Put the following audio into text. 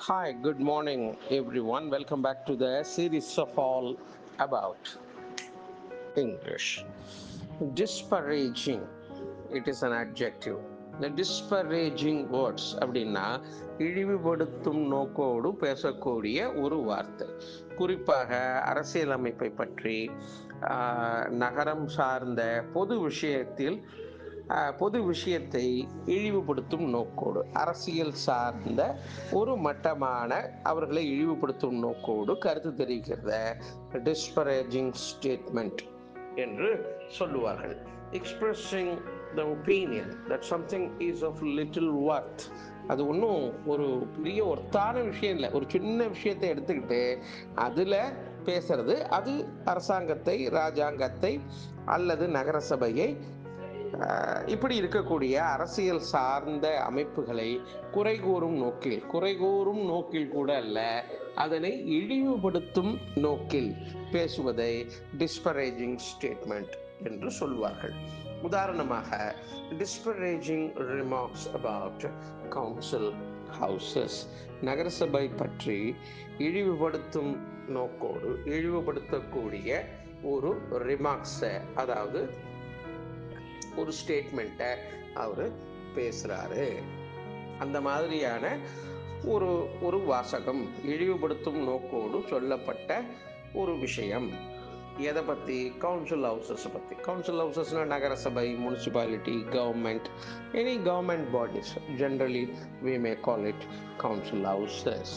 Hi, good morning, everyone. Welcome back to the series of all about English. Disparaging, it is an adjective. The disparaging words அப்படின்னா இழிவுபடுத்தும் நோக்கோடு பேசக்கூடிய ஒரு வார்த்தை. குறிப்பாக அரசியலமைப்பை பற்றி நகரம் சார்ந்த பொது விஷயத்தில் பொது விஷயத்தை இழிவுபடுத்தும் நோக்கோடு அரசியல் சார்ந்த ஒரு மட்டமான அவர்களை இழிவுபடுத்தும் நோக்கோடு கருத்து தெரிவிக்கிறத டிஸ்பரேஜிங் ஸ்டேட்மெண்ட் என்று சொல்லுவார்கள். Expressing the opinion that something is of little worth, அது ஒன்றும் ஒரு பெரிய ஒர்த்தான விஷயம் இல்லை, ஒரு சின்ன விஷயத்தை எடுத்துக்கிட்டு அதில் பேசுறது, அது அரசாங்கத்தை, ராஜாங்கத்தை அல்லது நகரசபையை, இப்படி இருக்கக்கூடிய அரசியல் சார்ந்த அமைப்புகளை குறை கூறும் நோக்கில் கூட அல்ல, அதனை இழிவுபடுத்தும் நோக்கில் பேசுவதை டிஸ்பரேஜிங் ஸ்டேட்மெண்ட் என்று சொல்வார்கள். உதாரணமாக, டிஸ்பரேஜிங் ரிமார்க்ஸ் அபவுட் கவுன்சில் ஹவுசஸ், நகரசபை பற்றி இழிவுபடுத்தும் நோக்கோடு இழிவுபடுத்தக்கூடிய ஒரு ரிமார்க்ஸை, அதாவது ஒரு ஸ்டேட்மெண்ட்டை அவர் பேசுகிறாரு. அந்த மாதிரியான ஒரு ஒரு வாசகம், இழிவுபடுத்தும் நோக்கோடு சொல்லப்பட்ட ஒரு விஷயம். எதை பற்றி? கவுன்சில் ஹவுசஸ் பற்றி. கவுன்சில் ஹவுசஸ்னால் நகரசபை, municipality, government, any government bodies. Generally we may call it council houses.